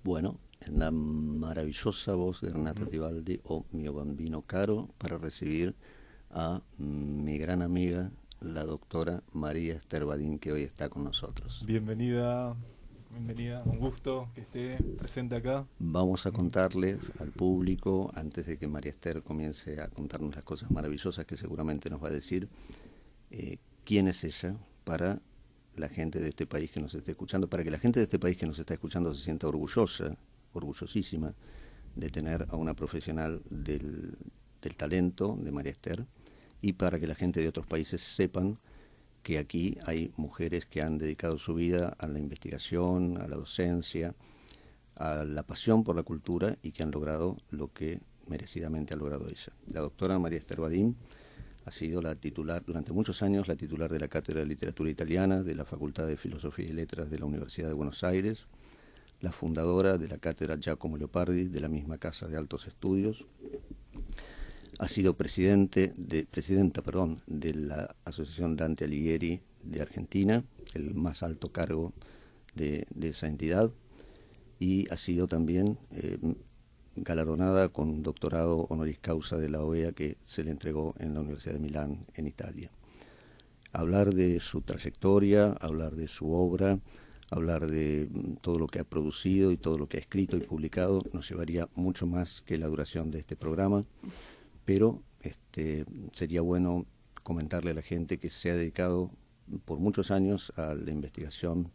Bueno, en la maravillosa voz de Renata Tebaldi, o Mio Bambino Caro, para recibir a mi gran amiga, la doctora María Esther Badin, que hoy está con nosotros. Bienvenida, un gusto que esté presente acá. Vamos a contarles al público, antes de que María Esther comience a contarnos las cosas maravillosas que seguramente nos va a decir, quién es ella, para la gente de este país que nos esté escuchando, para que la gente de este país que nos está escuchando se sienta orgullosísima de tener a una profesional del talento de María Esther, y para que la gente de otros países sepan que aquí hay mujeres que han dedicado su vida a la investigación, a la docencia, a la pasión por la cultura, y que han logrado lo que merecidamente ha logrado ella. La doctora María Esther Badin ha sido la titular, durante muchos años, la titular de la Cátedra de Literatura Italiana de la Facultad de Filosofía y Letras de la Universidad de Buenos Aires, la fundadora de la Cátedra Giacomo Leopardi de la misma Casa de Altos Estudios. Ha sido presidenta de la Asociación Dante Alighieri de Argentina, el más alto cargo de esa entidad, y ha sido también galardonada con un doctorado honoris causa de la OEA que se le entregó en la Universidad de Milán, en Italia. Hablar de su trayectoria, hablar de su obra, hablar de todo lo que ha producido y todo lo que ha escrito y publicado nos llevaría mucho más que la duración de este programa, pero sería bueno comentarle a la gente que se ha dedicado por muchos años a la investigación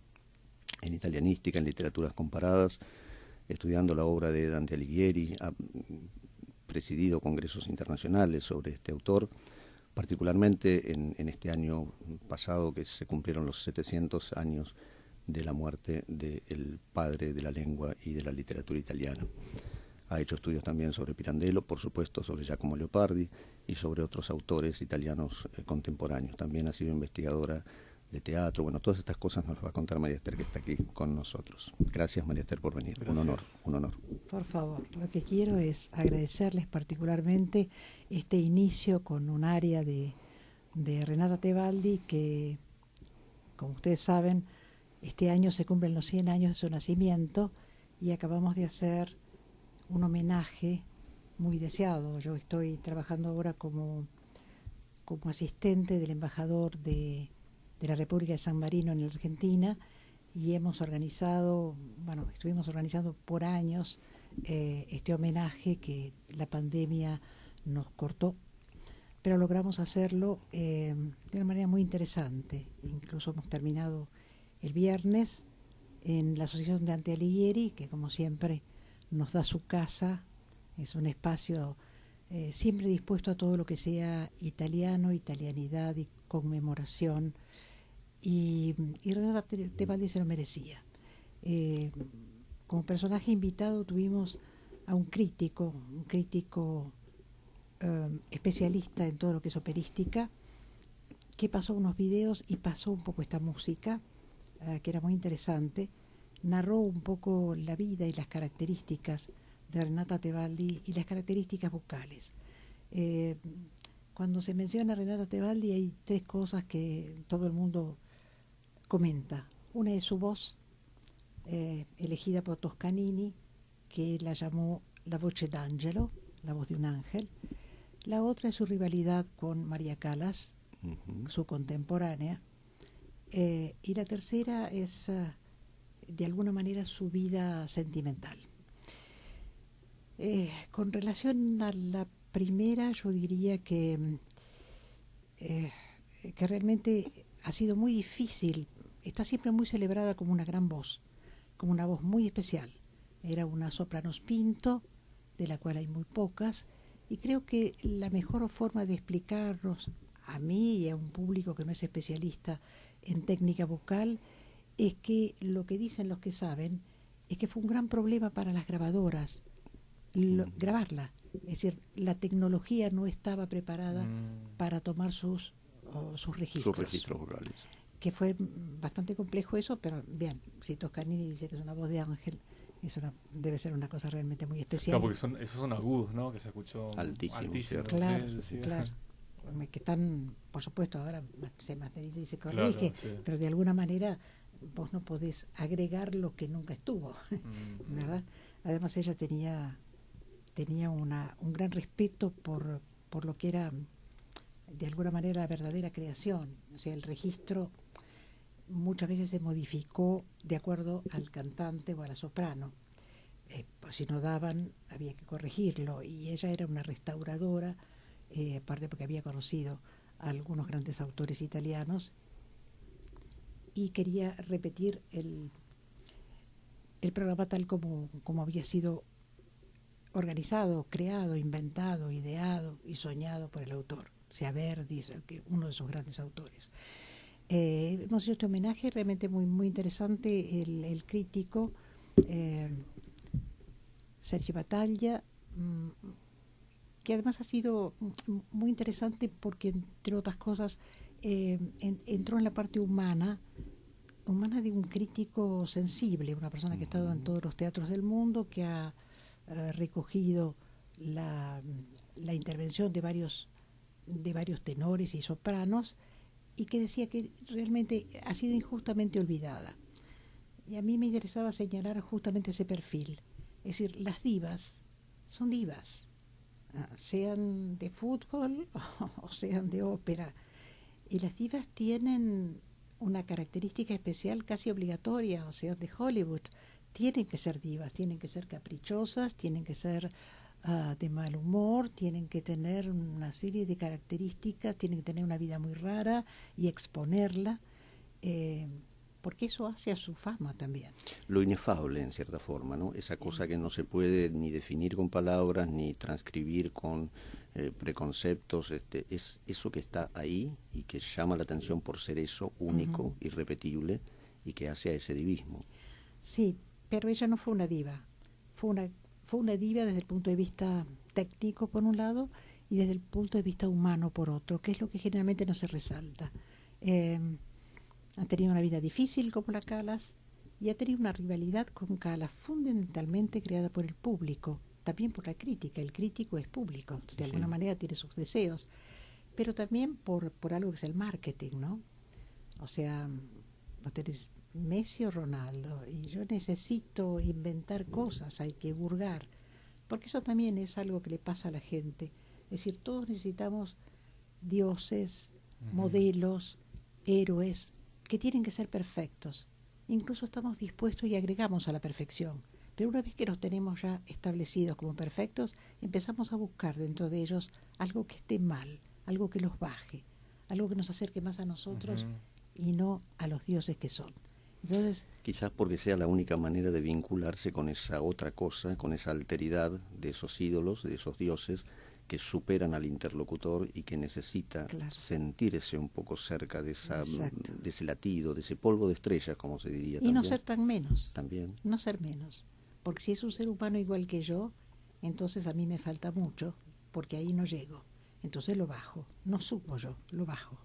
en italianística, en literaturas comparadas, estudiando la obra de Dante Alighieri, ha presidido congresos internacionales sobre este autor, particularmente en este año pasado que se cumplieron los 700 años de la muerte del padre de la lengua y de la literatura italiana. Ha hecho estudios también sobre Pirandello, por supuesto sobre Giacomo Leopardi y sobre otros autores italianos contemporáneos. También ha sido investigadora de teatro. Bueno, todas estas cosas nos va a contar María Esther, que está aquí con nosotros. Gracias, María Esther, por venir. Gracias. Un honor. Por favor, lo que quiero es agradecerles particularmente este inicio con un área de Renata Tebaldi que, como ustedes saben, este año se cumplen los 100 años de su nacimiento y acabamos de hacer un homenaje muy deseado. Yo estoy trabajando ahora como asistente del embajador de la República de San Marino en la Argentina, y estuvimos organizando por años este homenaje que la pandemia nos cortó, pero logramos hacerlo de una manera muy interesante. Incluso hemos terminado el viernes en la Asociación Dante Alighieri, que como siempre nos da su casa, es un espacio siempre dispuesto a todo lo que sea italiano, italianidad y conmemoración, y Renata Tebaldi se lo merecía. Como personaje invitado tuvimos a un crítico especialista en todo lo que es operística, que pasó unos videos y pasó un poco esta música, que era muy interesante. Narró un poco la vida y las características de Renata Tebaldi y las características vocales. Cuando se menciona a Renata Tebaldi hay tres cosas que todo el mundo comenta. Una es su voz, elegida por Toscanini, que la llamó la voce d'angelo, la voz de un ángel. La otra es su rivalidad con María Callas, su contemporánea. Y la tercera es, de alguna manera, su vida sentimental. Con relación a la primera, yo diría que realmente ha sido muy difícil. Está siempre muy celebrada como una gran voz, como una voz muy especial. Era una soprano spinto, de la cual hay muy pocas, y creo que la mejor forma de explicarnos a mí y a un público que no es especialista en técnica vocal es que lo que dicen los que saben es que fue un gran problema para las grabadoras grabarla. Es decir, la tecnología no estaba preparada para tomar sus registros. Sus registros vocales. Que fue bastante complejo eso, pero bien, si Toscanini dice que es una voz de ángel, eso debe ser una cosa realmente muy especial. Claro, porque esos son agudos, ¿no? Que se escuchó altísimo. Claro, claro. Que están, por supuesto, ahora se masteriza y se corrige, claro, sí. Pero de alguna manera vos no podés agregar lo que nunca estuvo, ¿verdad? Además ella tenía un gran respeto por lo que era de alguna manera la verdadera creación. O sea, el registro muchas veces se modificó de acuerdo al cantante o a la soprano. Pues si no daban, había que corregirlo. Y ella era una restauradora, aparte porque había conocido a algunos grandes autores italianos y quería repetir el programa tal como había sido organizado, creado, inventado, ideado y soñado por el autor. O sea, Verdi, uno de sus grandes autores. Hemos hecho este homenaje realmente muy, muy interesante. El crítico Sergio Battaglia, que además ha sido muy interesante porque, entre otras cosas, entró en la parte humana de un crítico sensible, una persona que ha estado en todos los teatros del mundo, que ha recogido la intervención de varios tenores y sopranos, y que decía que realmente ha sido injustamente olvidada. Y a mí me interesaba señalar justamente ese perfil. Es decir, las divas son divas, sean de fútbol o sean de ópera. Y las divas tienen una característica especial casi obligatoria, o sea, de Hollywood. Tienen que ser divas, tienen que ser caprichosas, tienen que ser de mal humor, tienen que tener una serie de características, tienen que tener una vida muy rara y exponerla, porque eso hace a su fama también. Lo inefable, en cierta forma, ¿no? Esa cosa que no se puede ni definir con palabras, ni transcribir con preconceptos, es eso que está ahí y que llama la atención por ser eso, único, irrepetible, y que hace a ese divismo. Sí, pero ella no fue una diva, fue una diva desde el punto de vista técnico por un lado y desde el punto de vista humano por otro, que es lo que generalmente no se resalta. Ha tenido una vida difícil como la Callas y ha tenido una rivalidad con Callas fundamentalmente creada por el público, también por la crítica. El crítico es público, de alguna manera tiene sus deseos, pero también por algo que es el marketing, ¿no? O sea, vos tenés Messi o Ronaldo y yo necesito inventar cosas, hay que hurgar, porque eso también es algo que le pasa a la gente. Es decir, todos necesitamos dioses, modelos, héroes, que tienen que ser perfectos. Incluso estamos dispuestos y agregamos a la perfección. Pero una vez que los tenemos ya establecidos como perfectos, empezamos a buscar dentro de ellos algo que esté mal, algo que los baje, algo que nos acerque más a nosotros y no a los dioses que son. Entonces, quizás porque sea la única manera de vincularse con esa otra cosa, con esa alteridad de esos ídolos, de esos dioses que superan al interlocutor y que necesita sentirse un poco cerca de ese latido, de ese polvo de estrellas, como se diría. Y también no ser tan menos. También. No ser menos. Porque si es un ser humano igual que yo, entonces a mí me falta mucho, porque ahí no llego. Entonces lo bajo. No subo yo, lo bajo.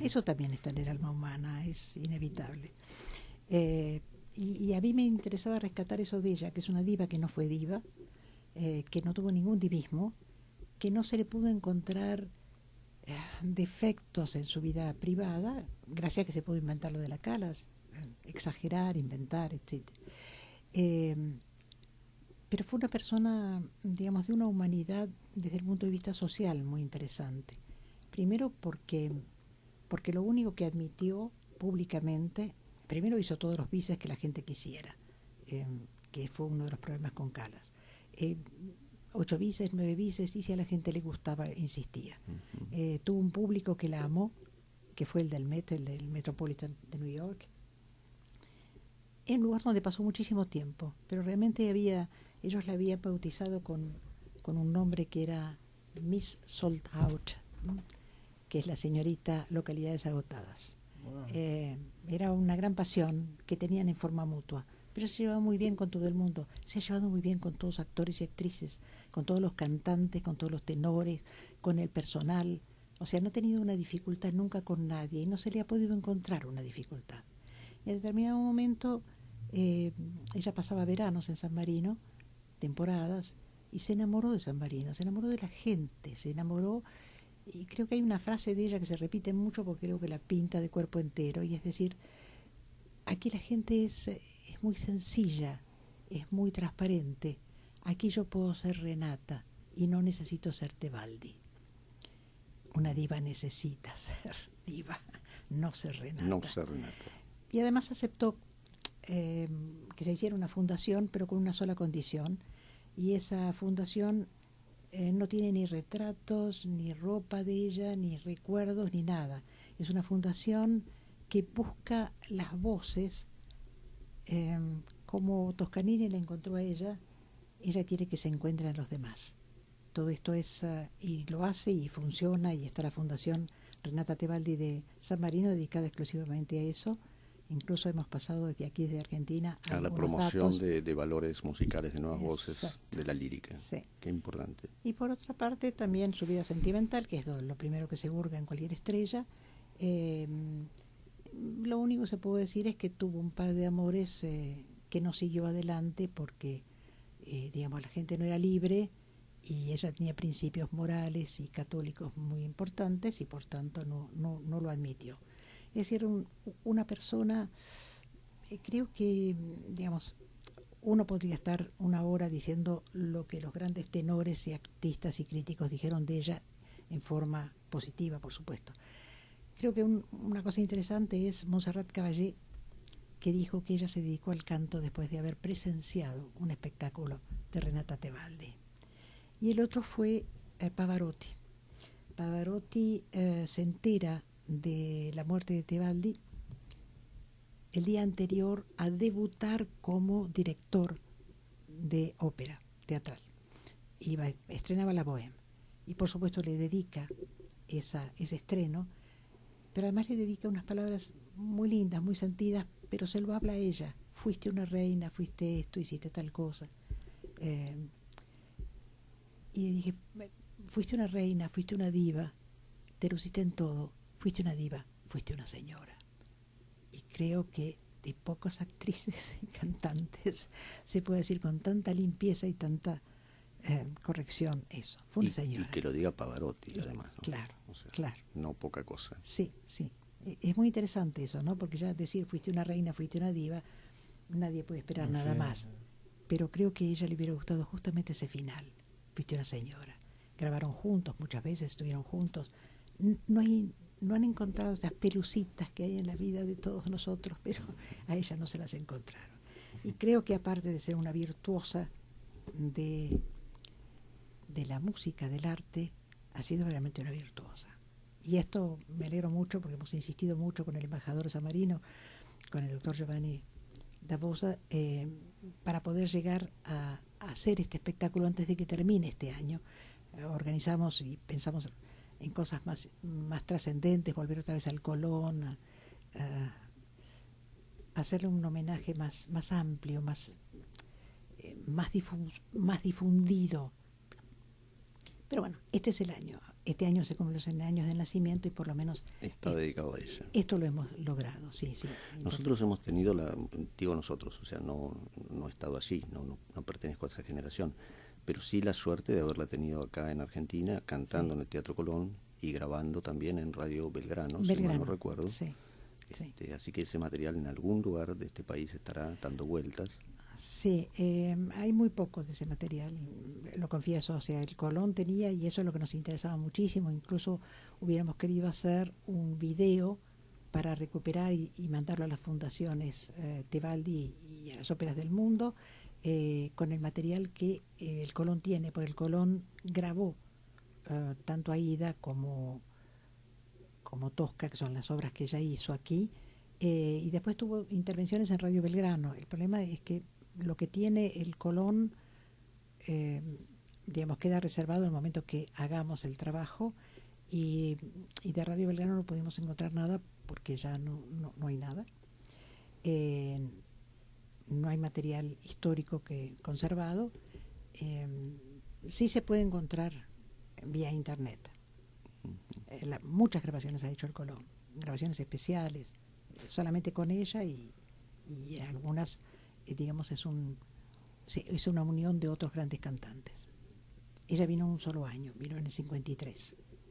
Eso también está en el alma humana, es inevitable. Y a mí me interesaba rescatar eso de ella, que es una diva que no fue diva, que no tuvo ningún divismo, que no se le pudo encontrar defectos en su vida privada, gracias a que se pudo inventar lo de la Callas, exagerar, inventar, etc. Pero fue una persona, digamos, de una humanidad desde el punto de vista social muy interesante. Primero porque lo único que admitió públicamente, primero hizo todos los bises que la gente quisiera, que fue uno de los problemas con Callas. 8 bises, 9 bises, y si a la gente le gustaba, insistía. Tuvo un público que la amó, que fue el del Met, el del Metropolitan de New York, en un lugar donde pasó muchísimo tiempo, pero realmente ellos la habían bautizado con un nombre que era Miss Sold Out, ¿no? Que es la señorita localidades agotadas. Wow. Era una gran pasión que tenían en forma mutua, pero se llevaba muy bien con todo el mundo, se ha llevado muy bien con todos los actores y actrices, con todos los cantantes, con todos los tenores, con el personal. O sea, no ha tenido una dificultad nunca con nadie y no se le ha podido encontrar una dificultad. En determinado momento ella pasaba veranos en San Marino, temporadas, y se enamoró de San Marino, se enamoró de la gente, se enamoró, y creo que hay una frase de ella que se repite mucho porque creo que la pinta de cuerpo entero, y es decir, aquí la gente es muy sencilla, es muy transparente. Aquí yo puedo ser Renata y no necesito ser Tebaldi. Una diva necesita ser diva, no ser Renata. No ser Renata. Y además aceptó que se hiciera una fundación, pero con una sola condición. Y esa fundación no tiene ni retratos, ni ropa de ella, ni recuerdos, ni nada. Es una fundación que busca las voces, como Toscanini la encontró a ella quiere que se encuentren los demás. Todo esto es, y lo hace y funciona, y está la Fundación Renata Tebaldi de San Marino dedicada exclusivamente a eso. Incluso hemos pasado desde aquí, desde Argentina, a la promoción de valores musicales, de nuevas voces, de la lírica. Sí. Qué importante. Y por otra parte también su vida sentimental, que es lo primero que se hurga en cualquier estrella. Lo único que se puede decir es que tuvo un par de amores que no siguió adelante porque, digamos, la gente no era libre y ella tenía principios morales y católicos muy importantes y por tanto no lo admitió. Es decir, una persona, creo que, digamos, uno podría estar una hora diciendo lo que los grandes tenores y artistas y críticos dijeron de ella en forma positiva, por supuesto. Creo que una cosa interesante es Montserrat Caballé, que dijo que ella se dedicó al canto después de haber presenciado un espectáculo de Renata Tebaldi. Y el otro fue Pavarotti. Pavarotti se entera de la muerte de Tebaldi el día anterior a debutar como director de ópera teatral. Estrenaba la Bohème y por supuesto le dedica ese estreno, pero además le dedica unas palabras muy lindas, muy sentidas, pero se lo habla a ella. Fuiste una reina, fuiste esto, hiciste tal cosa. Y le dije, fuiste una reina, fuiste una diva, te luciste en todo, fuiste una diva, fuiste una señora. Y creo que de pocas actrices y cantantes se puede decir con tanta limpieza y tanta corrección eso. Fue una señora. Y que lo diga Pavarotti, además, ¿no? Claro, O sea, claro. No poca cosa. Sí, sí. Es muy interesante eso, ¿no? Porque ya decir fuiste una reina, fuiste una diva, nadie puede esperar nada más. Pero creo que a ella le hubiera gustado justamente ese final. Fuiste una señora. Grabaron juntos, muchas veces estuvieron juntos. No han encontrado esas pelucitas que hay en la vida de todos nosotros, pero a ella no se las encontraron. Y creo que aparte de ser una virtuosa de la música, del arte, ha sido realmente una virtuosa. Y esto me alegro mucho porque hemos insistido mucho con el embajador de San Marino, con el doctor Giovanni Dabosa, para poder llegar a hacer este espectáculo antes de que termine este año. Organizamos y pensamos en cosas más trascendentes, volver otra vez al Colón, a hacerle un homenaje más amplio, más difundido. Pero bueno, este es el año. Este año se cumplen los 100 años del nacimiento y por lo menos está dedicado a ella. Esto lo hemos logrado, sí. Nosotros hemos tenido digo nosotros, o sea, no he estado allí, no pertenezco a esa generación, pero sí la suerte de haberla tenido acá en Argentina, cantando en el Teatro Colón y grabando también en Radio Belgrano, si mal no recuerdo. Sí. Así que ese material en algún lugar de este país estará dando vueltas. Sí, hay muy poco de ese material, lo confieso. O sea, el Colón tenía, y eso es lo que nos interesaba muchísimo. Incluso hubiéramos querido hacer un video para recuperar y mandarlo a las fundaciones Tebaldi y a las óperas del mundo, con el material que el Colón tiene, porque el Colón grabó tanto Aida como Tosca, que son las obras que ella hizo aquí, y después tuvo intervenciones en Radio Belgrano. El problema es que lo que tiene el Colón, digamos, queda reservado en el momento que hagamos el trabajo, y de Radio Belgrano no pudimos encontrar nada porque ya no hay nada. No hay material histórico conservado. Sí se puede encontrar vía internet. Muchas grabaciones ha hecho el Colón, grabaciones especiales, solamente con ella, y algunas, digamos, es una unión de otros grandes cantantes. Ella vino un solo año, vino en el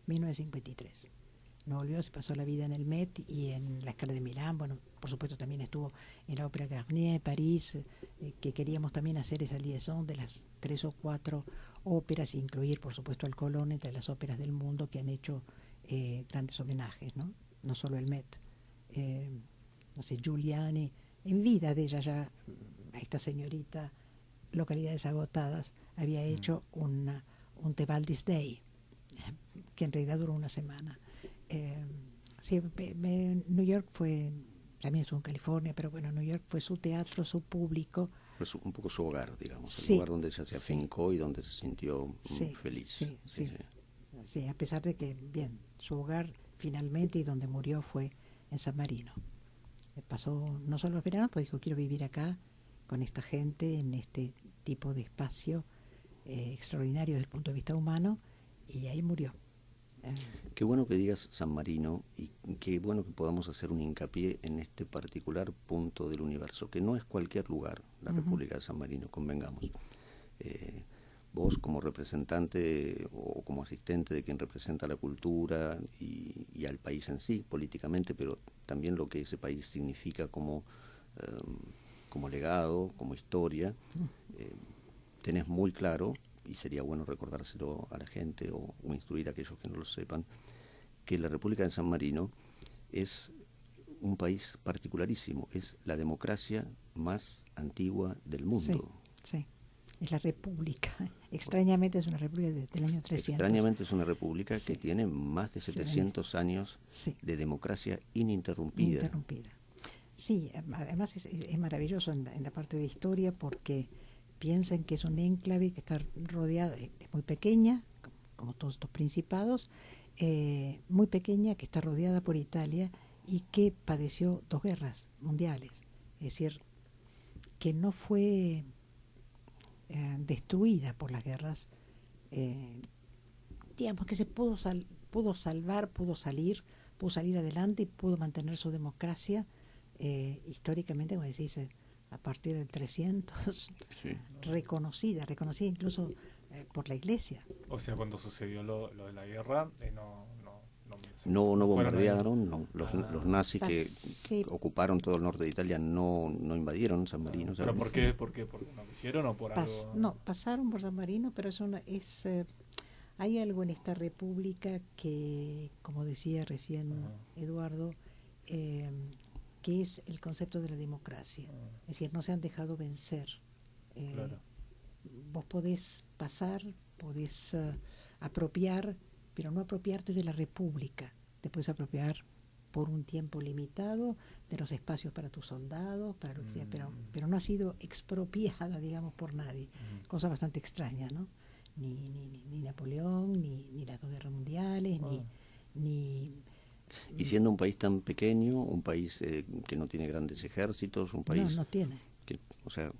1953. No volvió, se pasó la vida en el Met y en la Scala de Milán. Bueno, por supuesto también estuvo en la Ópera Garnier, París, que queríamos también hacer esa liaison de las 3 o 4 óperas, incluir por supuesto al Colón entre las óperas del mundo que han hecho grandes homenajes, ¿no? No solo el Met. No sé, Giuliani, en vida de ella ya, esta señorita, Localidades Agotadas, había hecho un Tebaldi's Day, que en realidad duró una semana. Sí, New York fue, también estuvo en California, pero bueno, New York fue su teatro, su público. Fue un poco su hogar, digamos, Sí, el lugar donde ella se afincó y donde se sintió feliz. Sí, a pesar de que, bien, su hogar finalmente y donde murió fue en San Marino. Pasó no solo los veranos, pues dijo, quiero vivir acá con esta gente, en este tipo de espacio extraordinario desde el punto de vista humano, y ahí murió. Qué bueno que digas San Marino y qué bueno que podamos hacer un hincapié en este particular punto del universo, que no es cualquier lugar, la República de San Marino, convengamos. Vos como representante o como asistente de quien representa la cultura y al país en sí, políticamente, pero también lo que ese país significa como legado, como historia, tenés muy claro, y sería bueno recordárselo a la gente o instruir a aquellos que no lo sepan, que la República de San Marino es un país particularísimo, es la democracia más antigua del mundo. Sí. Es la república. Extrañamente es una república del año 300. Extrañamente es una república que tiene más de 700 años de democracia ininterrumpida. Sí, además es maravilloso en la parte de historia porque piensan que es un enclave que está rodeado, es muy pequeña, como todos estos principados, muy pequeña, que está rodeada por Italia y que padeció 2 guerras mundiales. Es decir, que no fue destruida por las guerras, digamos que se pudo salvar, pudo salir adelante y pudo mantener su democracia históricamente, como decís, a partir del 300, reconocida incluso por la Iglesia. O sea, cuando sucedió lo de la guerra, no bombardearon, los nazis que ocuparon todo el norte de Italia no invadieron San Marino. ¿Pero por qué? ¿Porque no quisieron o por algo? No, pasaron por San Marino, pero hay algo en esta república que, como decía recién Eduardo, que es el concepto de la democracia. Es decir, no se han dejado vencer. Claro. Vos podés pasar, podés apropiar, pero no apropiarte de la república. Te puedes apropiar por un tiempo limitado de los espacios para tus soldados, para lo que sea, pero no ha sido expropiada, digamos, por nadie. Cosa bastante extraña, ¿no? Ni Napoleón, ni las 2 guerras mundiales, ni y siendo un país tan pequeño, un país que no tiene grandes ejércitos, un país no tiene. Que, o sea,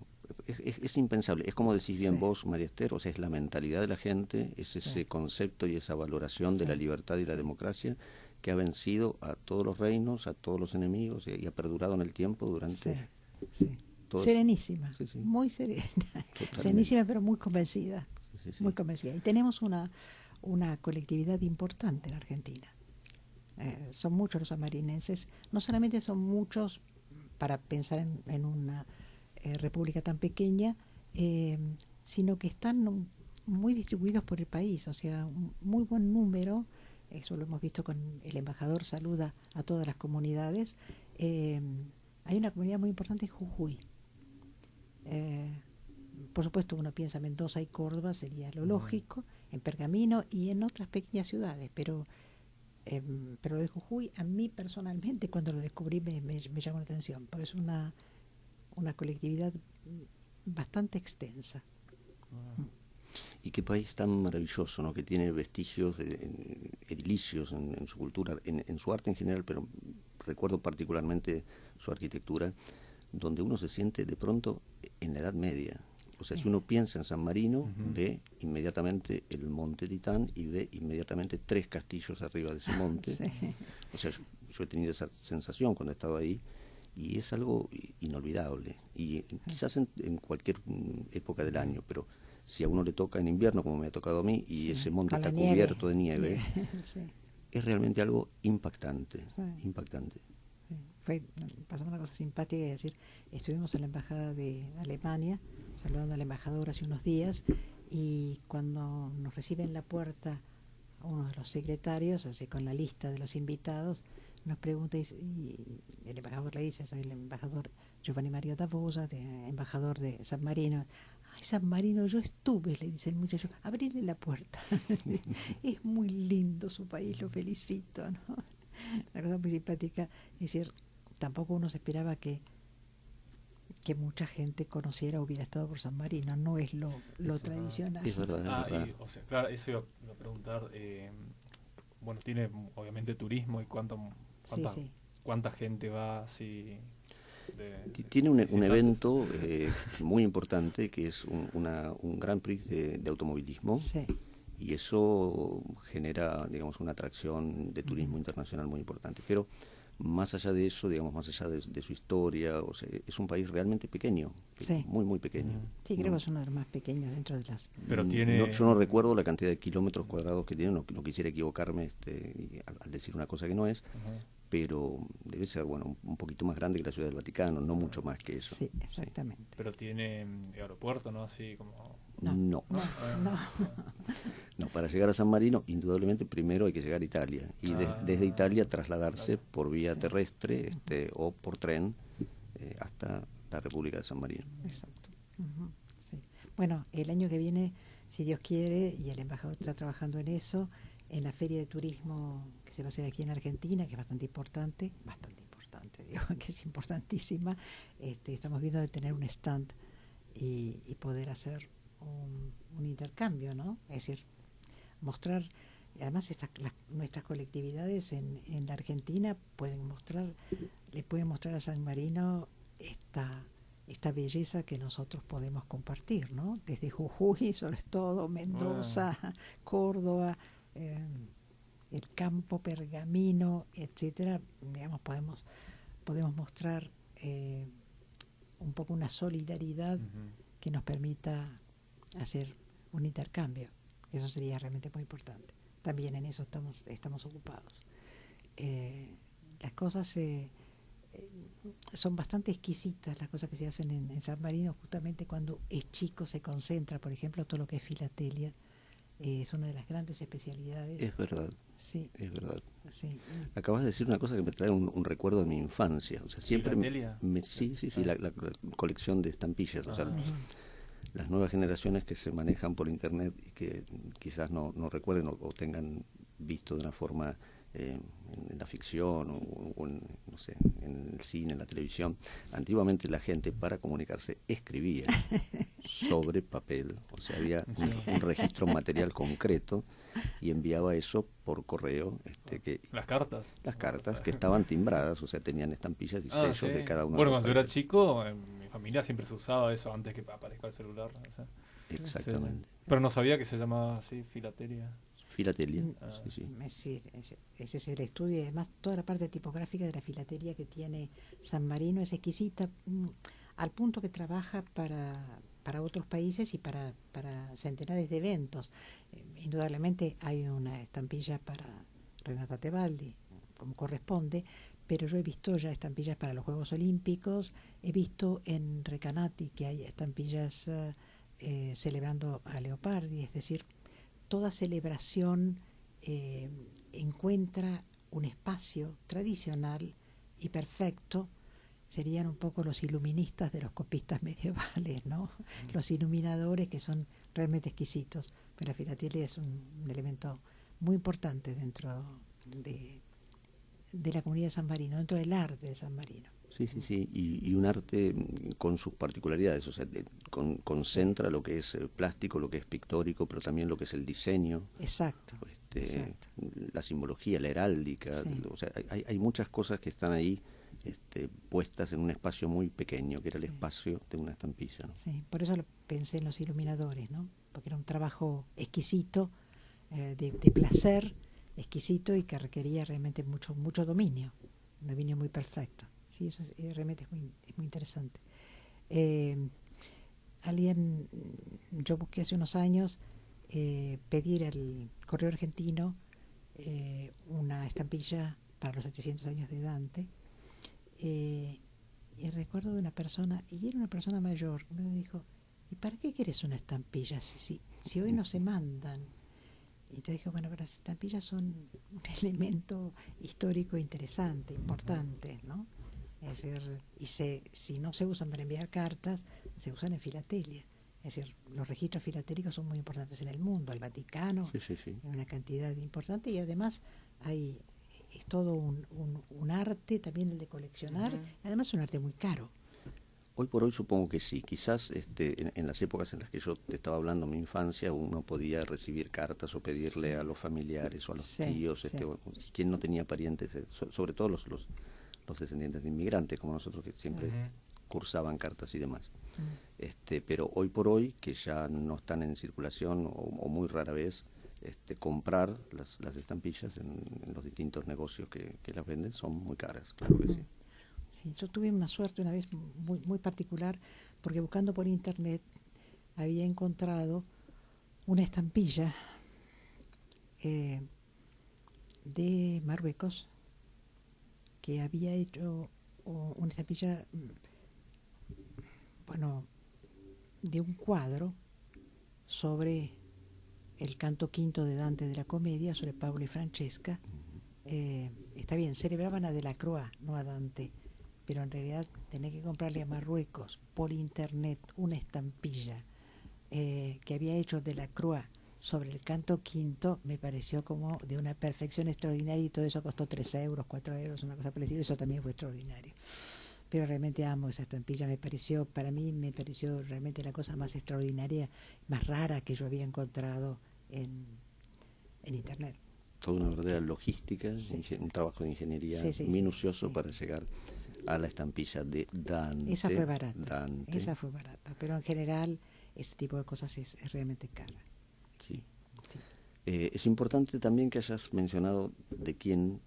es impensable. Es como decís bien vos, María Esther, o sea, es la mentalidad de la gente, es ese concepto y esa valoración de la libertad y la democracia que ha vencido a todos los reinos, a todos los enemigos y ha perdurado en el tiempo durante... Serenísima, muy serena. Serenísima, pero muy convencida. Muy convencida. Y tenemos una colectividad importante en Argentina. Son muchos los sanmarinenses, no solamente son muchos para pensar en una república tan pequeña, sino que están muy distribuidos por el país, o sea, un muy buen número. Eso lo hemos visto con el embajador, saluda a todas las comunidades. Hay una comunidad muy importante en Jujuy. Por supuesto, uno piensa Mendoza y Córdoba, sería lo lógico, en Pergamino y en otras pequeñas ciudades, pero lo de Jujuy, a mí personalmente, cuando lo descubrí, me llamó la atención, porque es una colectividad bastante extensa. Y qué país tan maravilloso, ¿no? Que tiene vestigios edilicios en su cultura, en su arte en general, pero recuerdo particularmente su arquitectura, donde uno se siente de pronto en la Edad Media. O sea, si uno piensa en San Marino, ve inmediatamente el Monte Titán y ve inmediatamente 3 castillos arriba de ese monte. O sea, yo he tenido esa sensación cuando estaba ahí y es algo inolvidable. Y quizás en cualquier época del año, pero si a uno le toca en invierno, como me ha tocado a mí, y ese monte está cubierto de nieve, es realmente algo impactante. Pasó una cosa simpática, es decir, estuvimos en la embajada de Alemania saludando al embajador hace unos días, y cuando nos recibe en la puerta uno de los secretarios, así con la lista de los invitados, nos pregunta, y el embajador le dice: soy el embajador Giovanni Mario Davosa, embajador de San Marino. Ay, San Marino, yo estuve, le dice el muchacho, abrirle la puerta. Es muy lindo su país, lo felicito, ¿no? Una cosa muy simpática. Es decir, tampoco uno se esperaba que mucha gente conociera o hubiera estado por San Marino, no es lo tradicional. Es verdad, es verdad. O sea, claro, eso iba a preguntar. Bueno, tiene obviamente turismo, y cuánta gente va así. Tiene un evento muy importante, que es un Grand Prix de automovilismo. Sí. Y eso genera, digamos, una atracción de turismo internacional muy importante. Pero más allá de eso, digamos, más allá de su historia, o sea, es un país realmente pequeño, sí. muy, muy pequeño. Sí, creo que es uno de los más pequeños dentro de las... Pero tiene... yo no recuerdo la cantidad de kilómetros cuadrados que tiene, no quisiera equivocarme al decir una cosa que no es, pero debe ser, bueno, un poquito más grande que la Ciudad del Vaticano, no mucho más que eso. Sí, exactamente. Sí. Pero tiene aeropuerto, ¿no? Así como... No. No, para llegar a San Marino, indudablemente primero hay que llegar a Italia, y desde Italia trasladarse por vía terrestre o por tren hasta la República de San Marino. Exacto. Sí. Bueno, el año que viene, si Dios quiere, y el embajador está trabajando en eso, en la feria de turismo que se va a hacer aquí en Argentina, que es bastante importante, digo, que es importantísima, estamos viendo de tener un stand y poder hacer un intercambio, ¿no? Es decir, mostrar, además nuestras colectividades en la Argentina le pueden mostrar a San Marino esta belleza que nosotros podemos compartir, ¿no? Desde Jujuy, sobre todo, Mendoza, Córdoba, el campo, Pergamino, etcétera. Digamos, podemos mostrar un poco una solidaridad que nos permita hacer un intercambio. Eso sería realmente muy importante. También en eso estamos ocupados. Las cosas son bastante exquisitas, las cosas que se hacen en San Marino, justamente cuando es chico se concentra, por ejemplo, todo lo que es filatelia. Es una de las grandes especialidades. Es verdad. Sí. Es verdad. Sí. Acabas de decir una cosa que me trae un recuerdo de mi infancia. O sea, siempre sí, la colección de estampillas. O sea, las nuevas generaciones que se manejan por internet y que quizás no recuerden o tengan visto de una forma en la ficción o en, no sé, en el cine, en la televisión. Antiguamente la gente, para comunicarse, escribía sobre papel, o sea, había un registro material concreto, y enviaba eso por correo. Las cartas que estaban timbradas, o sea, tenían estampillas y sellos de cada uno. Bueno, cuando yo era chico, en mi familia siempre se usaba eso antes que aparezca el celular. O sea, exactamente. Sí. Pero no sabía que se llamaba así, filatelia. Filatelia, sí. Ese es el estudio, y además toda la parte tipográfica de la filatelia que tiene San Marino es exquisita, al punto que trabaja para otros países y para centenares de eventos. Indudablemente hay una estampilla para Renata Tebaldi, como corresponde, pero yo he visto ya estampillas para los Juegos Olímpicos, he visto en Recanati que hay estampillas celebrando a Leopardi, es decir, toda celebración encuentra un espacio tradicional y perfecto. Serían un poco los iluministas de los copistas medievales, ¿no? Los iluminadores, que son realmente exquisitos. Pero la filatelia es un elemento muy importante dentro de la comunidad de San Marino, dentro del arte de San Marino. Sí, y un arte con sus particularidades, o sea, concentra lo que es plástico, lo que es pictórico, pero también lo que es el diseño. Exacto. La simbología, la heráldica, o sea, hay muchas cosas que están ahí puestas en un espacio muy pequeño, que era el espacio de una estampilla, ¿no? Sí, por eso lo pensé en los iluminadores, ¿no? Porque era un trabajo exquisito, de placer, exquisito, y que requería realmente mucho dominio, un dominio muy perfecto. Sí, eso realmente es muy interesante. Yo busqué hace unos años pedir al Correo Argentino una estampilla para los 700 años de Dante, Y recuerdo de una persona, y era una persona mayor, me dijo, ¿y para qué quieres una estampilla si hoy no se mandan? Y entonces dije, bueno, pero las estampillas son un elemento histórico interesante, importante, ¿no? Es decir, si no se usan para enviar cartas, se usan en filatelia. Es decir, los registros filatélicos son muy importantes en el mundo, el Vaticano, Sí. una cantidad importante, y además es todo un arte, también el de coleccionar, además es un arte muy caro. Hoy por hoy supongo que sí. Quizás en las épocas en las que yo te estaba hablando, mi infancia, uno podía recibir cartas o pedirle a los familiares o a los tíos, quien no tenía parientes, sobre todo los descendientes de inmigrantes, como nosotros, que siempre cursaban cartas y demás. Pero hoy por hoy, que ya no están en circulación o muy rara vez, comprar las estampillas en los distintos negocios que las venden son muy caras, claro que sí. Sí, yo tuve una suerte una vez muy, muy particular, porque buscando por internet había encontrado una estampilla de Marruecos que había hecho una estampilla, bueno, de un cuadro sobre el canto quinto de Dante de la Comedia, sobre Pablo y Francesca. Está bien, celebraban a Delacroix, no a Dante, pero en realidad tenía que comprarle a Marruecos por internet una estampilla que había hecho Delacroix sobre el canto quinto. Me pareció como de una perfección extraordinaria, y todo eso costó 3 euros, 4 euros, una cosa parecida. Eso también fue extraordinario. Pero realmente amo esa estampilla. Para mí me pareció realmente la cosa más extraordinaria, más rara que yo había encontrado en internet. Toda una verdadera logística, un trabajo de ingeniería minucioso para llegar a la estampilla de Dante. Esa fue barata, pero en general ese tipo de cosas es realmente cara. Sí. Es importante también que hayas mencionado de quién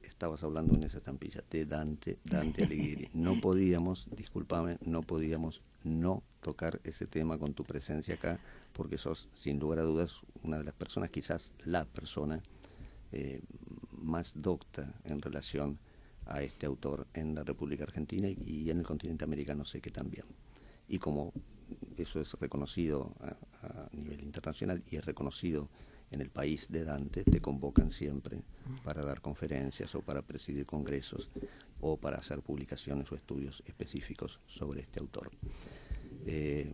estabas hablando en esa estampilla, de Dante Alighieri. No podíamos no tocar ese tema con tu presencia acá, porque sos, sin lugar a dudas, una de las personas, quizás la persona más docta en relación a este autor en la República Argentina y en el continente americano, sé que también. Y como eso es reconocido a nivel internacional y es reconocido en el país de Dante, te convocan siempre para dar conferencias o para presidir congresos o para hacer publicaciones o estudios específicos sobre este autor.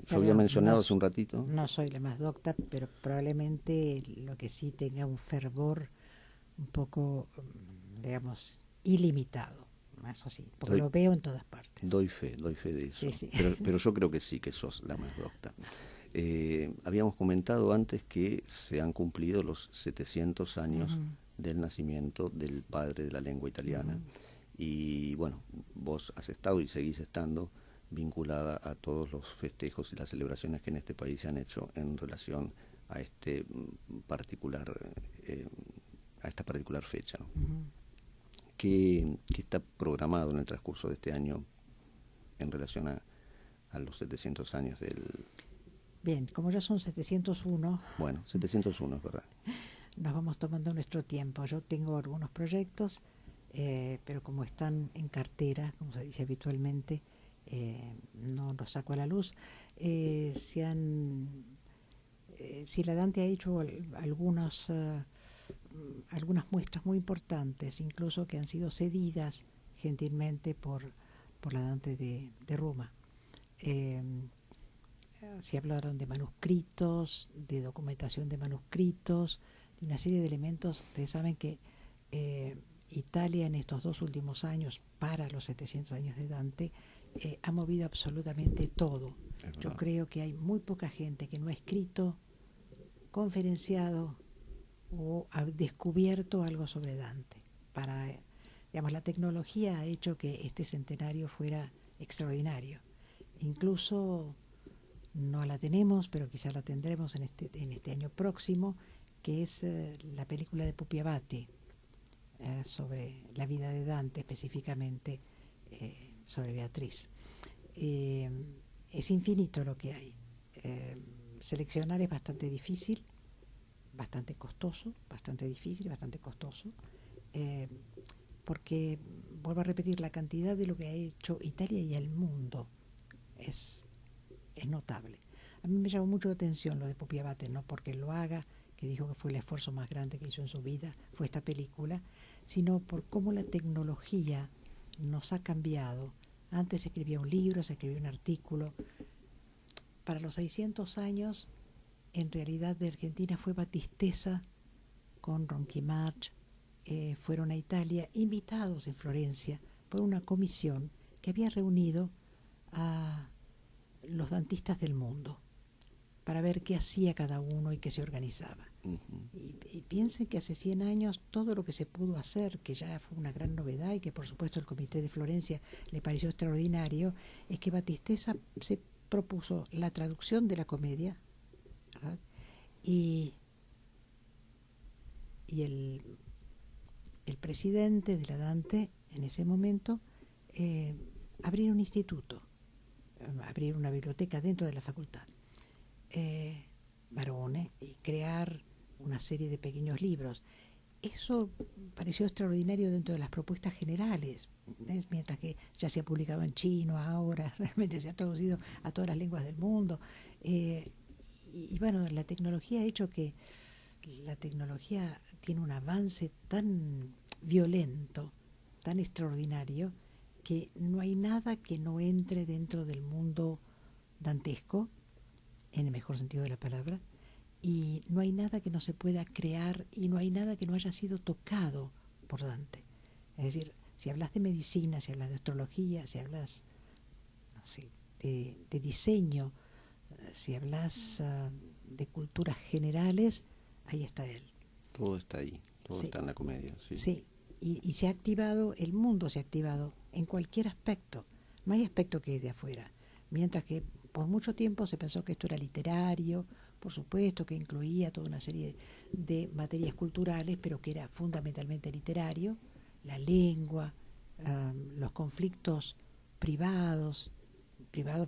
Yo había mencionado hace un ratito... No soy la más docta, pero probablemente lo que sí tenga un fervor un poco, digamos, ilimitado. Eso sí, porque lo veo en todas partes. Doy fe de eso. Sí. Pero yo creo que sí, que sos la más docta. Habíamos comentado antes que se han cumplido los 700 años del nacimiento del padre de la lengua italiana. Y bueno, vos has estado y seguís estando vinculada a todos los festejos y las celebraciones que en este país se han hecho en relación a este particular a esta particular fecha, ¿no? que está programado en el transcurso de este año en relación a los 700 años del... Bien, como ya son 701... Bueno, 701 es verdad. Nos vamos tomando nuestro tiempo. Yo tengo algunos proyectos, pero como están en cartera, como se dice habitualmente, no los saco a la luz. Si la Dante ha hecho algunas muestras muy importantes, incluso que han sido cedidas gentilmente por la Dante de Roma. Se hablaron de manuscritos, de documentación de manuscritos, de una serie de elementos. Ustedes saben que Italia en estos 2 últimos años, para los 700 años de Dante, ha movido absolutamente todo. Yo creo que hay muy poca gente que no ha escrito, conferenciado o ha descubierto algo sobre Dante. Digamos, la tecnología ha hecho que este centenario fuera extraordinario. Incluso no la tenemos, pero quizás la tendremos en este año próximo, que es la película de Pupi Avati sobre la vida de Dante, específicamente sobre Beatriz. Es infinito lo que hay. Seleccionar es bastante difícil, bastante costoso, bastante difícil, bastante costoso, porque vuelvo a repetir, la cantidad de lo que ha hecho Italia y el mundo es notable. A mí me llamó mucho la atención lo de Pupi Abate, no porque lo haga, que dijo que fue el esfuerzo más grande que hizo en su vida, fue esta película, sino por cómo la tecnología nos ha cambiado. Antes se escribía un libro, se escribía un artículo. Para los 600 años, en realidad de Argentina fue Batisteza con Ronchi March, fueron a Italia, invitados en Florencia por una comisión que había reunido a los dantistas del mundo para ver qué hacía cada uno y qué se organizaba. Y piensen que hace 100 años todo lo que se pudo hacer, que ya fue una gran novedad y que por supuesto el Comité de Florencia le pareció extraordinario, es que Batisteza se propuso la traducción de la comedia, ¿verdad? Y el presidente de la Dante en ese momento abrir un instituto, abrir una biblioteca dentro de la facultad, Barone, y crear una serie de pequeños libros. Eso pareció extraordinario dentro de las propuestas generales, mientras que ya se ha publicado en chino ahora, realmente se ha traducido a todas las lenguas del mundo. Y bueno, la tecnología ha hecho que la tecnología tiene un avance tan violento, tan extraordinario, que no hay nada que no entre dentro del mundo dantesco, en el mejor sentido de la palabra, y no hay nada que no se pueda crear y no hay nada que no haya sido tocado por Dante. Es decir, si hablas de medicina, si hablas de astrología, si hablas, no sé, de diseño, si hablas de culturas generales, ahí está él. Todo está ahí, todo Sí. está en la comedia. Sí, Sí. Y se ha activado, el mundo se ha activado en cualquier aspecto. No hay aspecto que es de afuera. Mientras que por mucho tiempo se pensó que esto era literario, por supuesto que incluía toda una serie de materias culturales, pero que era fundamentalmente literario, la lengua, los conflictos privados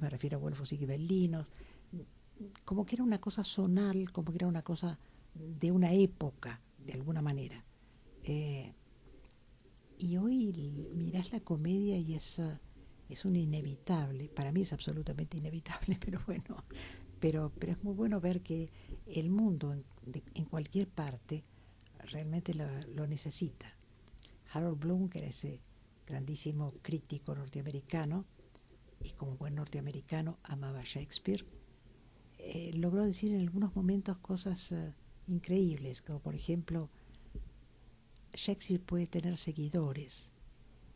me refiero a güelfos y gibelinos, como que era una cosa zonal, como que era una cosa de una época, de alguna manera. Y hoy mirás la comedia y es un inevitable, para mí es absolutamente inevitable, pero bueno, pero es muy bueno ver que el mundo en cualquier parte realmente lo necesita. Harold Bloom, que era ese grandísimo crítico norteamericano, y como buen norteamericano amaba a Shakespeare, logró decir en algunos momentos cosas increíbles, como por ejemplo, Shakespeare puede tener seguidores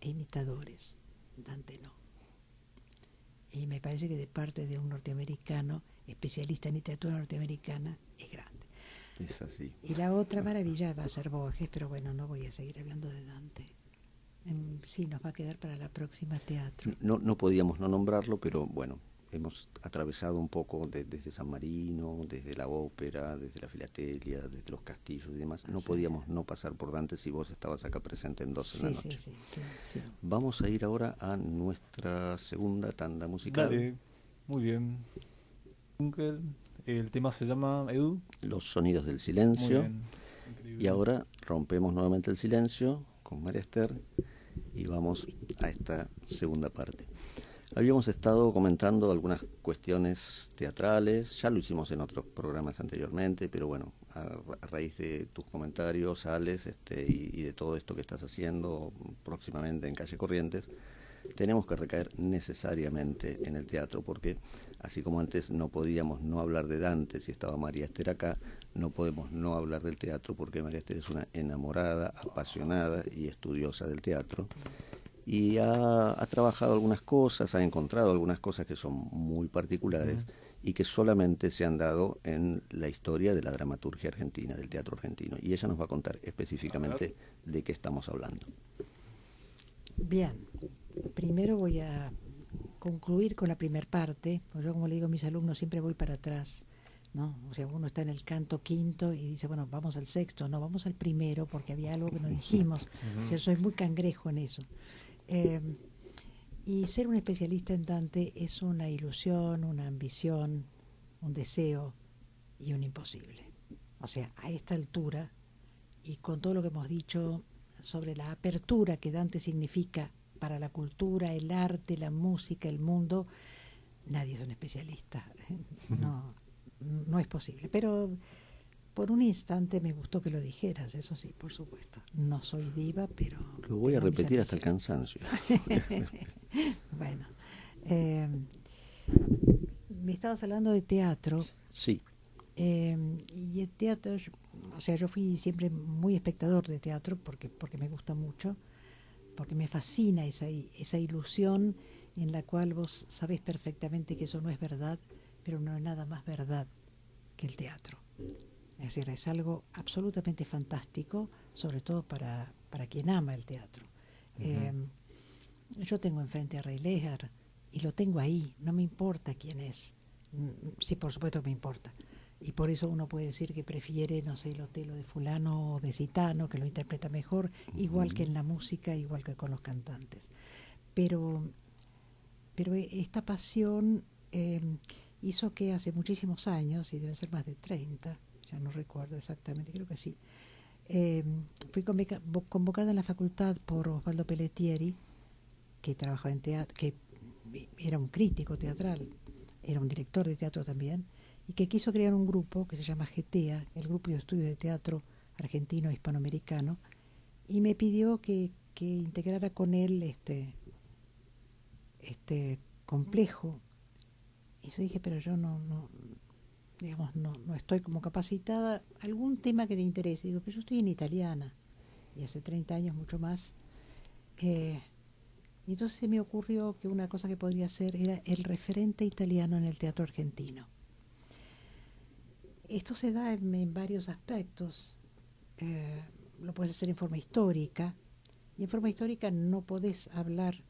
e imitadores, Dante no. Y me parece que de parte de un norteamericano, especialista en literatura norteamericana, es grande. es así. Y la otra maravilla va a ser Borges, pero bueno, no voy a seguir hablando de Dante. Sí, nos va a quedar para la próxima teatro. No podíamos no nombrarlo, pero bueno, hemos atravesado un poco desde San Marino, desde la ópera, desde la filatelia, desde los castillos y demás. No podíamos no pasar por Dante si vos estabas acá presente en 12 de la noche. Sí. Vamos a ir ahora a nuestra segunda tanda musical. Dale, muy bien. El tema se llama Edu. Los sonidos del silencio. Muy bien, increíble. Y ahora rompemos nuevamente el silencio con María Esther y vamos a esta segunda parte. Habíamos estado comentando algunas cuestiones teatrales, ya lo hicimos en otros programas anteriormente, pero bueno, a raíz de tus comentarios, Alex, y de todo esto que estás haciendo próximamente en Calle Corrientes, tenemos que recaer necesariamente en el teatro, porque así como antes no podíamos no hablar de Dante si estaba María Esther acá, no podemos no hablar del teatro porque María Esther es una enamorada, apasionada y estudiosa del teatro. Y ha trabajado algunas cosas, ha encontrado algunas cosas que son muy particulares y que solamente se han dado en la historia de la dramaturgia argentina, del teatro argentino. Y ella nos va a contar específicamente de qué estamos hablando. Bien, primero voy a concluir con la primera parte, porque yo, como le digo a mis alumnos, siempre voy para atrás, ¿no? O sea, uno está en el canto quinto y dice, bueno, vamos al sexto, no, vamos al primero porque había algo que no dijimos. O sea, soy muy cangrejo en eso. Y ser un especialista en Dante es una ilusión, una ambición, un deseo y un imposible. O sea, a esta altura y con todo lo que hemos dicho sobre la apertura que Dante significa para la cultura, el arte, la música, el mundo, nadie es un especialista. No es posible. Pero por un instante me gustó que lo dijeras, eso sí, por supuesto. No soy diva, pero... Lo voy a repetir hasta el cansancio. Bueno, me estabas hablando de teatro. Sí. Y el teatro, yo fui siempre muy espectador de teatro porque me gusta mucho, porque me fascina esa ilusión en la cual vos sabés perfectamente que eso no es verdad, pero no es nada más verdad que el teatro. Es decir, es algo absolutamente fantástico, sobre todo para quien ama el teatro. Yo tengo enfrente a Ray Lear y lo tengo ahí, no me importa quién es. Sí, por supuesto me importa. Y por eso uno puede decir que prefiere, no sé, el Otelo de fulano o de Citano, que lo interpreta mejor, igual que en la música, igual que con los cantantes. Pero esta pasión hizo que hace muchísimos años, y deben ser más de 30, ya no recuerdo exactamente, creo que sí, fui convocada en la facultad por Osvaldo Pelletieri, que trabajaba en teatro, que era un crítico teatral, era un director de teatro también, y que quiso crear un grupo que se llama GETEA, el Grupo de Estudios de Teatro Argentino Hispanoamericano, y me pidió que integrara con él este complejo. Y yo dije, pero yo no estoy como capacitada. Algún tema que te interese. Digo, pero yo estoy en italiana, y hace 30 años mucho más. Y entonces se me ocurrió que una cosa que podría hacer era el referente italiano en el teatro argentino. Esto se da en varios aspectos. Lo puedes hacer en forma histórica, y en forma histórica no podés hablar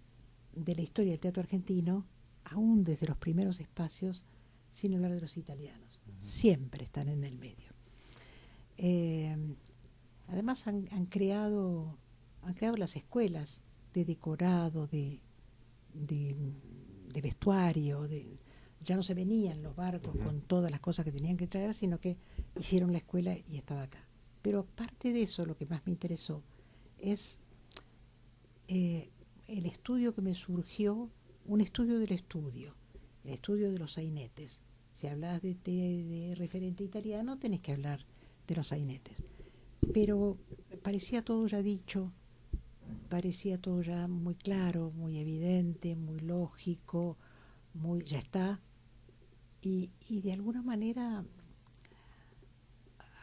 de la historia del teatro argentino, aún desde los primeros espacios, sin hablar de los italianos. Siempre están en el medio. Además han creado las escuelas de decorado, de vestuario, ya no se venían los barcos con todas las cosas que tenían que traer, sino que hicieron la escuela y estaba acá. Pero aparte de eso, lo que más me interesó es el estudio que me surgió, un estudio del estudio, el estudio de los sainetes. Si hablas de referente italiano, tenés que hablar de los sainetes. Pero parecía todo ya dicho, parecía todo ya muy claro, muy evidente, muy lógico, ya está. Y de alguna manera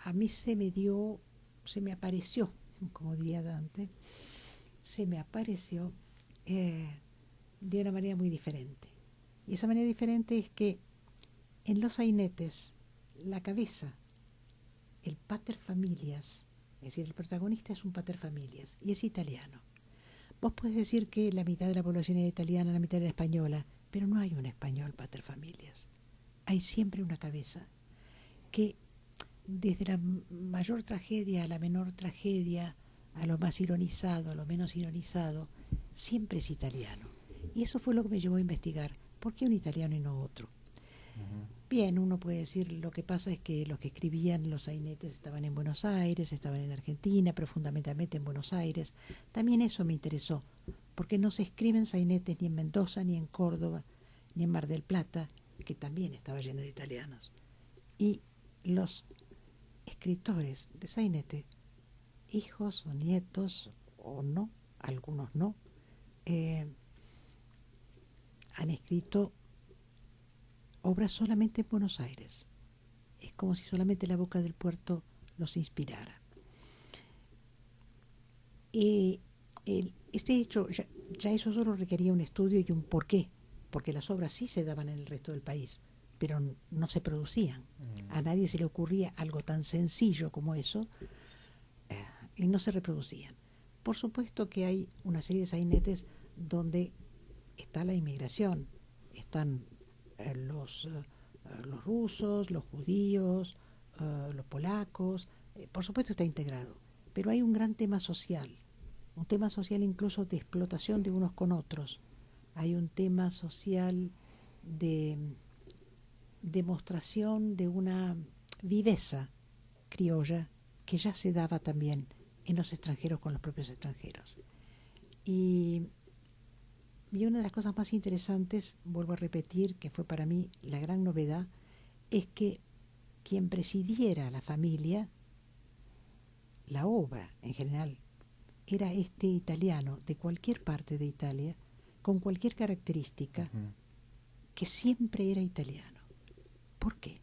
a mí se me apareció, como diría Dante, se me apareció de una manera muy diferente. Y esa manera diferente es que en los sainetes la cabeza, el pater familias, es decir, el protagonista es un pater familias y es italiano. Vos podés decir que la mitad de la población era italiana, la mitad era española, pero no hay un español pater familias. Hay siempre una cabeza que desde la mayor tragedia a la menor tragedia, a lo más ironizado, a lo menos ironizado, siempre es italiano. Y eso fue lo que me llevó a investigar. ¿Por qué un italiano y no otro? Bien, uno puede decir, lo que pasa es que los que escribían los sainetes estaban en Buenos Aires, estaban en Argentina, pero fundamentalmente en Buenos Aires. También eso me interesó, porque no se escriben sainetes ni en Mendoza, ni en Córdoba, ni en Mar del Plata, que también estaba lleno de italianos. Y los escritores de sainete, hijos o nietos o no, algunos no, han escrito obras solamente en Buenos Aires. Es como si solamente la boca del puerto los inspirara. Este hecho, ya eso solo requería un estudio y un porqué, porque las obras sí se daban en el resto del país, pero no se producían. A nadie se le ocurría algo tan sencillo como eso, y no se reproducían. Por supuesto que hay una serie de sainetes donde está la inmigración, están los rusos, los judíos, los polacos, por supuesto está integrado, pero hay un gran tema social incluso de explotación de unos con otros, hay un tema social de demostración de una viveza criolla que ya se daba también en los extranjeros con los propios extranjeros. Y Y una de las cosas más interesantes, vuelvo a repetir, que fue para mí la gran novedad, es que quien presidiera la familia, la obra en general, era este italiano de cualquier parte de Italia, con cualquier característica, que siempre era italiano. ¿Por qué?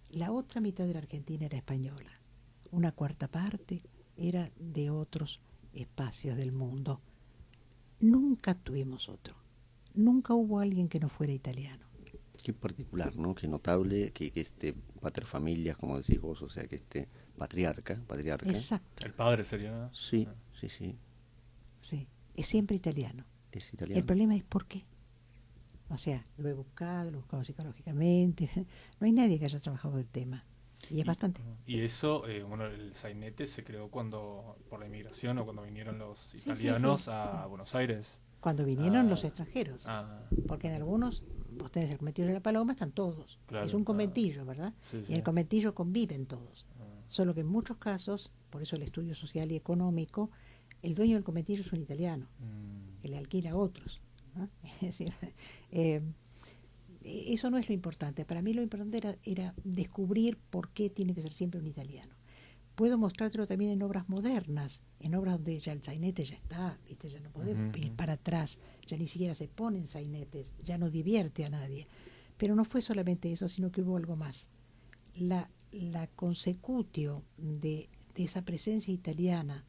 La otra mitad de la Argentina era española. Una cuarta parte era de otros espacios del mundo. Nunca tuvimos otro. Nunca hubo alguien que no fuera italiano. Qué particular, ¿no? Qué notable que este paterfamilias, como decís vos, o sea, que este patriarca. Exacto. El padre sería, ¿no? Sí. Sí, es siempre italiano. Es italiano. El problema es por qué. O sea, lo he buscado psicológicamente. No hay nadie que haya trabajado el tema. Y es bastante. Y eso, bueno, el sainete se creó por la inmigración o cuando vinieron los italianos a Buenos Aires. Cuando vinieron los extranjeros. Ah. Porque en algunos, vos tenés el conventillo de la Paloma, están todos. Claro, es un conventillo, ¿verdad? Sí, y en el conventillo conviven todos. Solo que en muchos casos, por eso el estudio social y económico, el dueño del conventillo es un italiano, que le alquila a otros, ¿no? Es decir, eso no es lo importante. Para mí lo importante era descubrir por qué tiene que ser siempre un italiano. Puedo mostrártelo también en obras modernas, en obras donde ya el sainete ya está, ¿viste? Ya no podemos ir para atrás, ya ni siquiera se ponen sainetes, ya no divierte a nadie. Pero no fue solamente eso, sino que hubo algo más. La consecutio de esa presencia italiana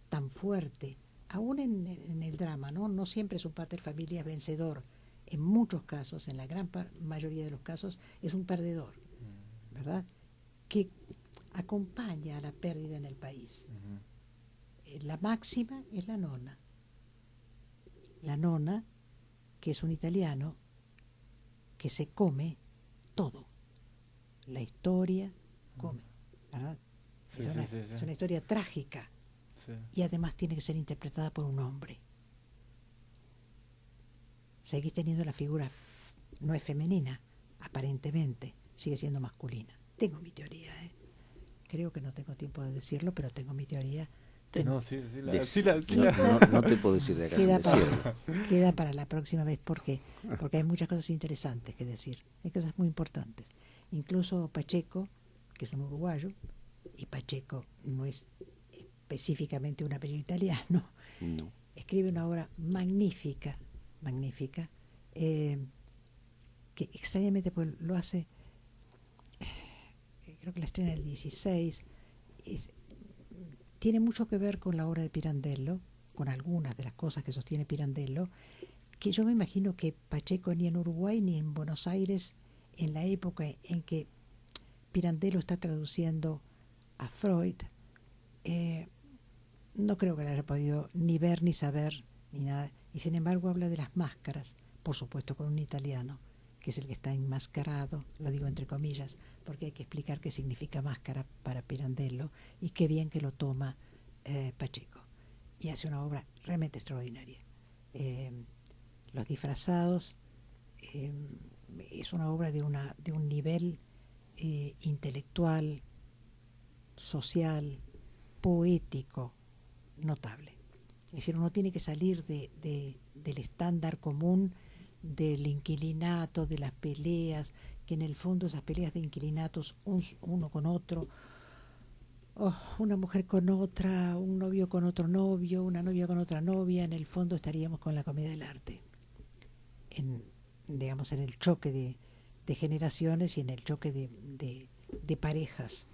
tan fuerte, aún en el drama, no siempre es un pater familias vencedor. En muchos casos, en la gran mayoría de los casos, es un perdedor, ¿verdad? Que acompaña a la pérdida en el país. La máxima es la nona. La nona, que es un italiano que se come todo. La historia come, ¿verdad? Es una historia trágica. Y además tiene que ser interpretada por un hombre. Seguís teniendo la figura, no es femenina, aparentemente, sigue siendo masculina. Tengo mi teoría, creo que no tengo tiempo de decirlo, pero tengo mi teoría. No te puedo decir de acá. Queda para la próxima vez, porque hay muchas cosas interesantes que decir, hay cosas muy importantes. Incluso Pacheco, que es un uruguayo, y Pacheco no es específicamente un apellido italiano, escribe una obra magnífica, que extrañamente pues, lo hace, creo que la estrena el 16, tiene mucho que ver con la obra de Pirandello, con algunas de las cosas que sostiene Pirandello, que yo me imagino que Pacheco ni en Uruguay ni en Buenos Aires, en la época en que Pirandello está traduciendo a Freud, no creo que la haya podido ni ver ni saber ni nada, y sin embargo habla de las máscaras, por supuesto con un italiano, que es el que está enmascarado, lo digo entre comillas, porque hay que explicar qué significa máscara para Pirandello, y qué bien que lo toma Pacheco, y hace una obra realmente extraordinaria. Los disfrazados es una obra de un nivel intelectual, social, poético, notable. Es decir, uno tiene que salir del estándar común del inquilinato, de las peleas, que en el fondo esas peleas de inquilinatos, uno con otro, una mujer con otra, un novio con otro novio, una novia con otra novia, en el fondo estaríamos con la comedia del arte. Digamos, en el choque de generaciones y en el choque de parejas.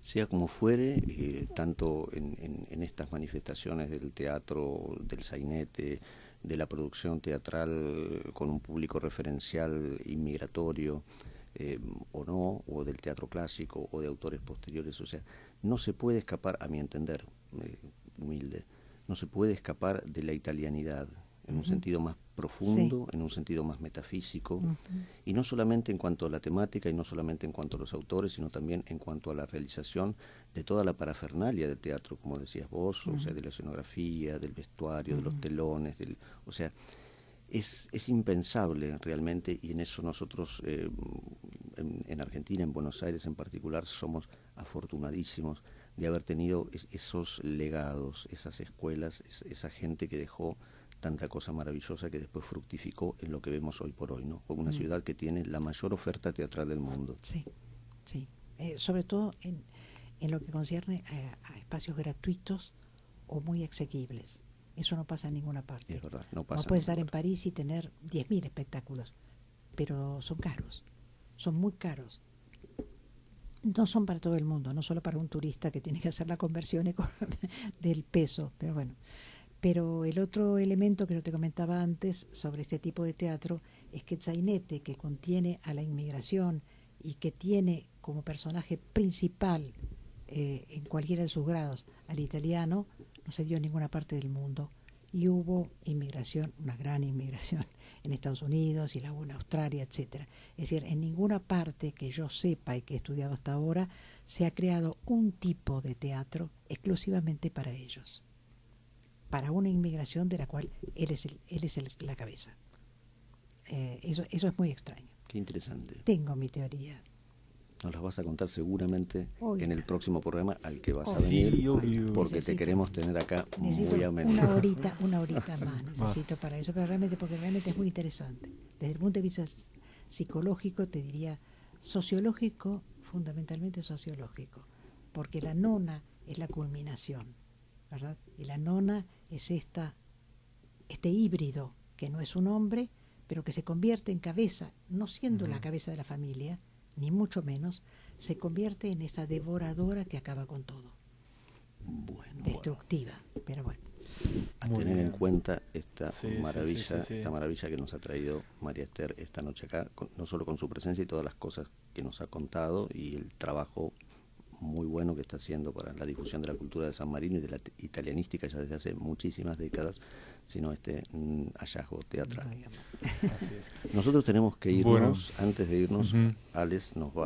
Sea como fuere, tanto en estas manifestaciones del teatro, del sainete, de la producción teatral con un público referencial inmigratorio, o no, o del teatro clásico, o de autores posteriores, o sea, no se puede escapar, a mi entender, humilde, no se puede escapar de la italianidad, en un sentido más profundo, en un sentido más metafísico, y no solamente en cuanto a la temática y no solamente en cuanto a los autores, sino también en cuanto a la realización de toda la parafernalia del teatro, como decías vos, o sea, de la escenografía, del vestuario, de los telones, o sea, es impensable realmente, y en eso nosotros en Argentina, en Buenos Aires en particular, somos afortunadísimos de haber tenido esos legados, esas escuelas, esa gente que dejó tanta cosa maravillosa que después fructificó en lo que vemos hoy por hoy, ¿no? Como una ciudad que tiene la mayor oferta teatral del mundo. Sí, sí. Sobre todo en lo que concierne a espacios gratuitos o muy asequibles. Eso no pasa en ninguna parte. Es verdad, no pasa. No puedes estar en París y tener 10.000 espectáculos, pero son caros, son muy caros. No son para todo el mundo, no solo para un turista que tiene que hacer la conversión del peso, pero bueno. Pero el otro elemento que yo te comentaba antes sobre este tipo de teatro es que el sainete, que contiene a la inmigración y que tiene como personaje principal en cualquiera de sus grados al italiano, no se dio en ninguna parte del mundo. Y hubo inmigración, una gran inmigración en Estados Unidos y la hubo en Australia, etcétera. Es decir, en ninguna parte que yo sepa y que he estudiado hasta ahora se ha creado un tipo de teatro exclusivamente para ellos, para una inmigración de la cual él es la cabeza. Eso es muy extraño. Qué interesante. Tengo mi teoría. Nos las vas a contar seguramente en el próximo programa al que vas a venir, sí, porque te queremos tener acá muy a menudo. Una horita más necesito para eso, pero porque realmente es muy interesante. Desde el punto de vista psicológico, te diría sociológico, fundamentalmente sociológico, porque la nona es la culminación, ¿verdad? Y la nona es este híbrido que no es un hombre, pero que se convierte en cabeza, no siendo la cabeza de la familia, ni mucho menos, se convierte en esta devoradora que acaba con todo. Bueno, destructiva, pero bueno. A tener en cuenta esta maravilla que nos ha traído María Esther esta noche acá, no solo con su presencia y todas las cosas que nos ha contado y el trabajo muy bueno que está haciendo para la difusión de la cultura de San Marino y de la italianística ya desde hace muchísimas décadas, sino hallazgo teatral. Así es. Nosotros tenemos que irnos, antes de irnos, Alex nos va